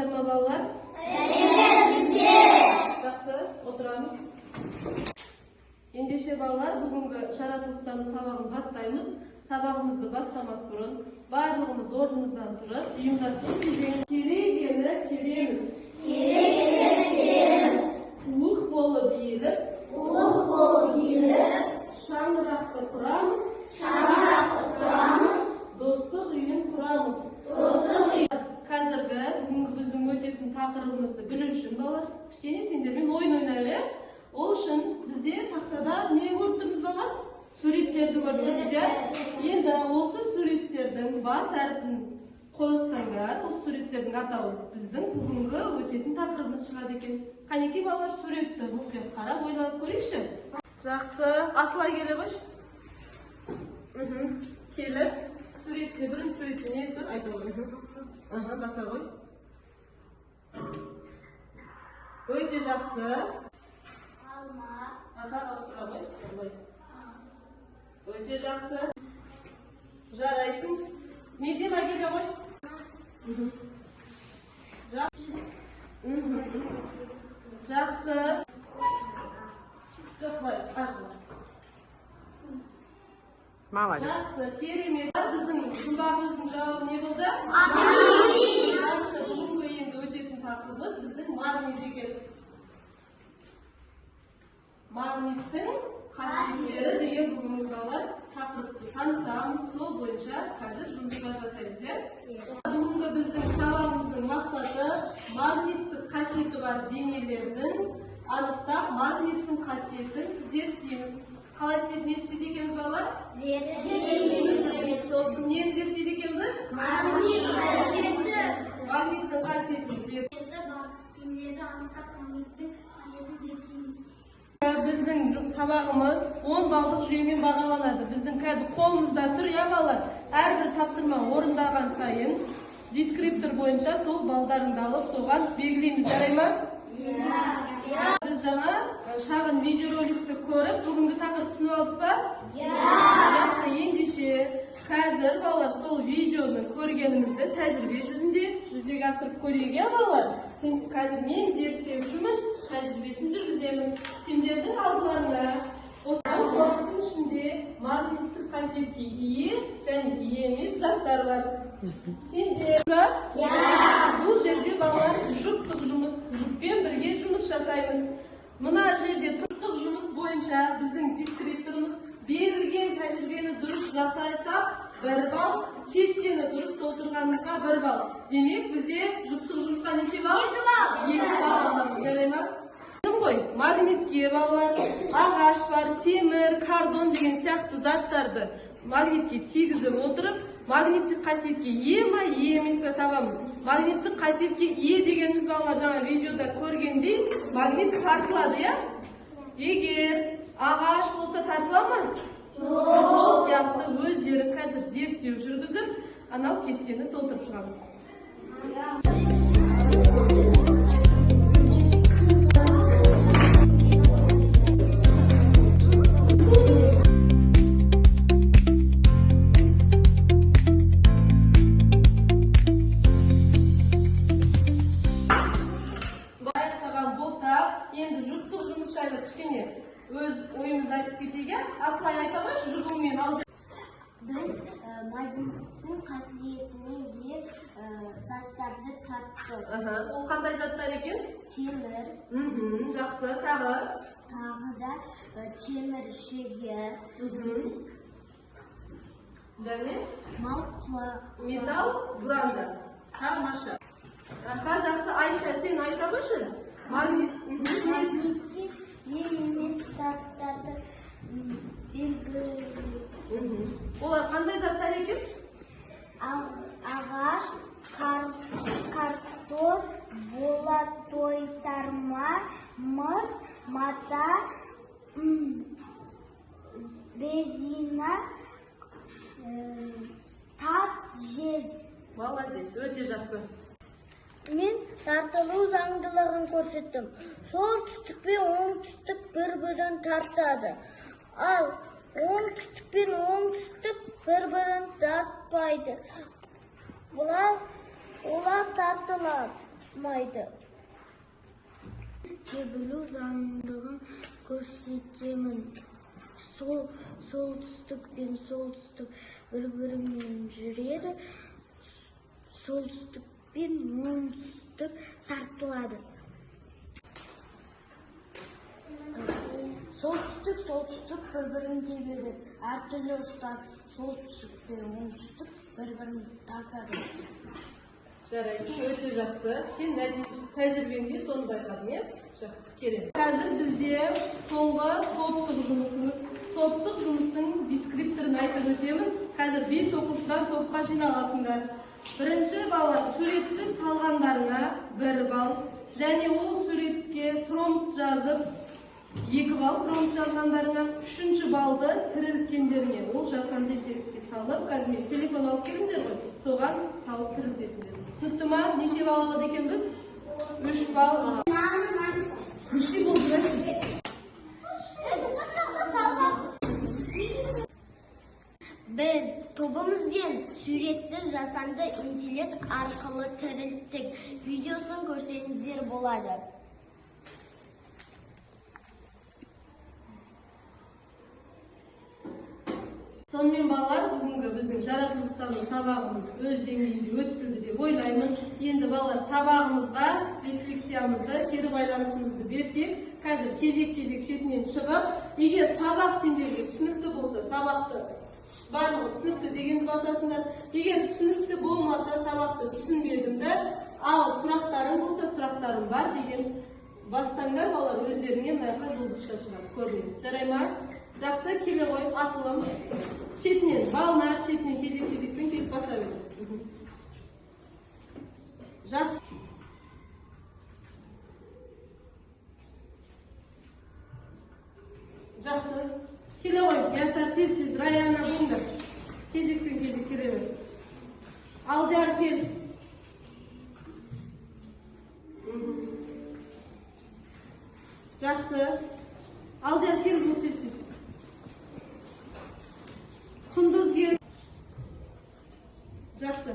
Саламатсыздар ма балалар? Жақсы, отырамыз. Ендеше балалар, бүгінгі жаратылыстану сабағын бастаймыз. Сабағымызды бастамас бұрын барлығымыз орнымыздан тұрып, ұйымдастырып керегені кереміз. Уық болып иіліп, шаңырақты құрамыз. Достық үйін құрамыз. Қазіргі бүгінгі біздің өтетін тақырыбымызды білу үшін балалар, кішкене сендермен ойын ойнайық. Ол үшін бізде тақтада не көріп тұрмыз балалар? Суреттерді көріп тұрмыз. Енді осы суреттердің бас әрпін қойсаңдар, осы суреттердің атауы біздің бүгінгі өтетін тақырыбымыз шығады екен. Қанекей балалар, суретті мұқият қарап ойлап көрейікші. Жақсы, асылай келе қойшы. Келіп, суретте бірінші суретте не тұр? Айта ғой. Баса ғой. Өте жақсы. Ауыстыра ғой. Өте жақсы. Жарайсың. Медина келе ғой. Жақсы. Жоқ қой. Молодец. Жақсы, керемет. Біздің жұмбағымыздың жауабы не болды? Жақсы, бүгінгі енді өтетін тақырыбымыз біздің магнит екен. Магниттің қасиеттері деген бүгінгі балалар тақырыпты танысамыз, сол бойынша қазір жұмыстар жасаймыз. Бүгінгі біздің сабағымыздың мақсаты магниттік қасиеті бар денелердің анықтап, магниттің қасиетін зерттейміз. Қалай не істейді екенбіз балалар? Сосын нені зерттейді екенбіз? Магниттің қасиетін зерттейді. Біздің сабағымыз 10 балдық жүйемен бағаланады. Біздің қазір қолымызда тұр, балалар. Әрбір тапсырма орындаған сайын дескриптор бойынша сол балдарыңды алып, соған белгілейміз, жарай ма? Біз жаңа шағын видеороликті көріп, бүгінгі тақырып түсініп алдық па? Жақсы, ендеше қазір балалар сол видеоны көргенімізді тәжірибе жүзінде жүзеге асырып көрейік, балалар. Қазір мен зерттеушімін, тәжірибесін жүргіземіз. Сендердің алдыларында осы қораптың ішінде магниттік қасиетке ие және ие емес заттар бар. Сендер бұл жерде балалар жұптық жұмыс, жұппен бірге жұмыс жасаймыз. Мына жерде топтық жұмыс бойынша біздің дескрипторымыз берілген тәжірибені дұрыс жасайсақ 1 балл, кестені дұрыс толтырғанымызға 1 балл. Демек бізде жұптық жұмысқа неше балл? 2 балл аламыз, жарай ма? Магнитке балалар, ағаш бар, темір, кардон деген сияқты заттарды магнитке тигізіп отырып, магниттік қасиетке ие ма, ие емес пе табамыз. Магниттік қасиетке ие дегеніміз балалар жаңа видеода көргендей, магнит тартылады, Егер ағаш болса тартыла ма? Сол сияқты өздері қазір зерттеу жүргізіп, анау кестені толтырып шығамыз. Енді жұптық жұмыс жайлы кішкене өз ойымызды айтып кетейік. Асылай айта қойшы, жұбыңмен алды. Біз магниттің қасиетіне ие заттарды тарттық. Ол қандай заттар екен? Темір. Жақсы, тағы? Тағы да темір шеге. Және? Металл бұранда. Тамаша. Жақсы, Айша, сен айта қойшы? Магнитке ие емес заттарды белгілейді. Олар қандай заттар екен? Ағаш, картон, болат, тойтарма, мыс, мата, резина, тас, жез. Молодец, өте жақсы. Мен тартылу заңдылығын көрсеттім. Солтүстік пен оңтүстік бір-бірін тартады. Ал оңтүстік пен оңтүстік бір-бірін тартпайды. Олар тартылады. болмайды. Тебілу заңдылығын көрсетемін. Солтүстік пен солтүстік бір-бірімен жүреді. Солтүстік пен оңтүстік тартылады. Солтүстік бір-бірін тебеді. Әртүрлі ұштар солтүстік пен оңтүстік бір-бірін тартады. Жарайсың, өте жақсы. Сен тәжірибеңде соны байқадың, е? Жақсы, керемет. Қазір бізде соңғы топтық жұмыстың дескрипторын айтып өтемін. Қазір 5 оқушыдан топқа жиналасыңдар. Бірінші балалар суретті салғандарына 1 балл, және ол суретке промпт жазып 2 балл, промпт жазғандарына 3-ші баллды тірілткендеріне ол жазған тетелікке салып, қазір мен телефон алып келіңдер ғой, соған салып тірілтесіңдер. Түсінікті ма? Неше балл алады екенбіз? 3 балл алады. Неше балл білесің? Біз тобымызбен суретті жасанды интеллект арқылы тірілттік. Видеосын көрсеңіздер болады. Сонымен балалар, бүгінгі біздің жаратылыстану сабағымыз өз деңгейінде өтті деп ойлаймын. Енді балалар, сабағымызға рефлексиямызды, кері байланысымызды берсек, қазір кезек-кезек шетінен шығып, егер сабақ сендерге түсінікті болса, сабақты барлығы түсінікті дегенді басасыңдар. Егер түсінікті болмаса, сабақты түсінбедіңдер, ал сұрақтарың болса, сұрақтарым бар деген бастаңдар, балалар өздеріңе мына жұлдызша шығады, көрінеді. Жарай ма? Жақсы, келе ғой, асылым. Шетінен, балнар, шетінен кезек-кезекпен келіп баса береді. Жақсы. Жақсы. Келе ғой, ясар тез-тез Раяна болыңдар. Кезекпен кезек келе бер. Алдияр кел. Жақсы. Алдияр кел бұл тез-тез. Құндыз кел. Жақсы.